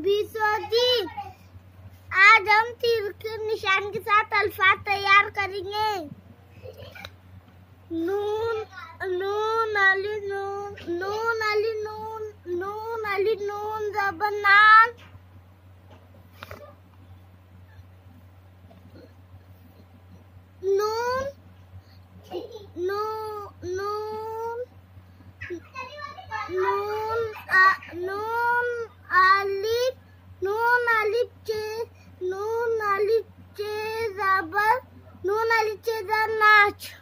बीसवां। आज हम तीर के निशान के साथ अल्फाज तैयार करेंगे। नून नून अली नून, नून अली नून, नून अली नून ज़बर नान। नून नून नून नून नून अलिफ, नून अलिफ चे, नून अलिफ चे ज़बर, नून अलिफ चे ज़बर नाच।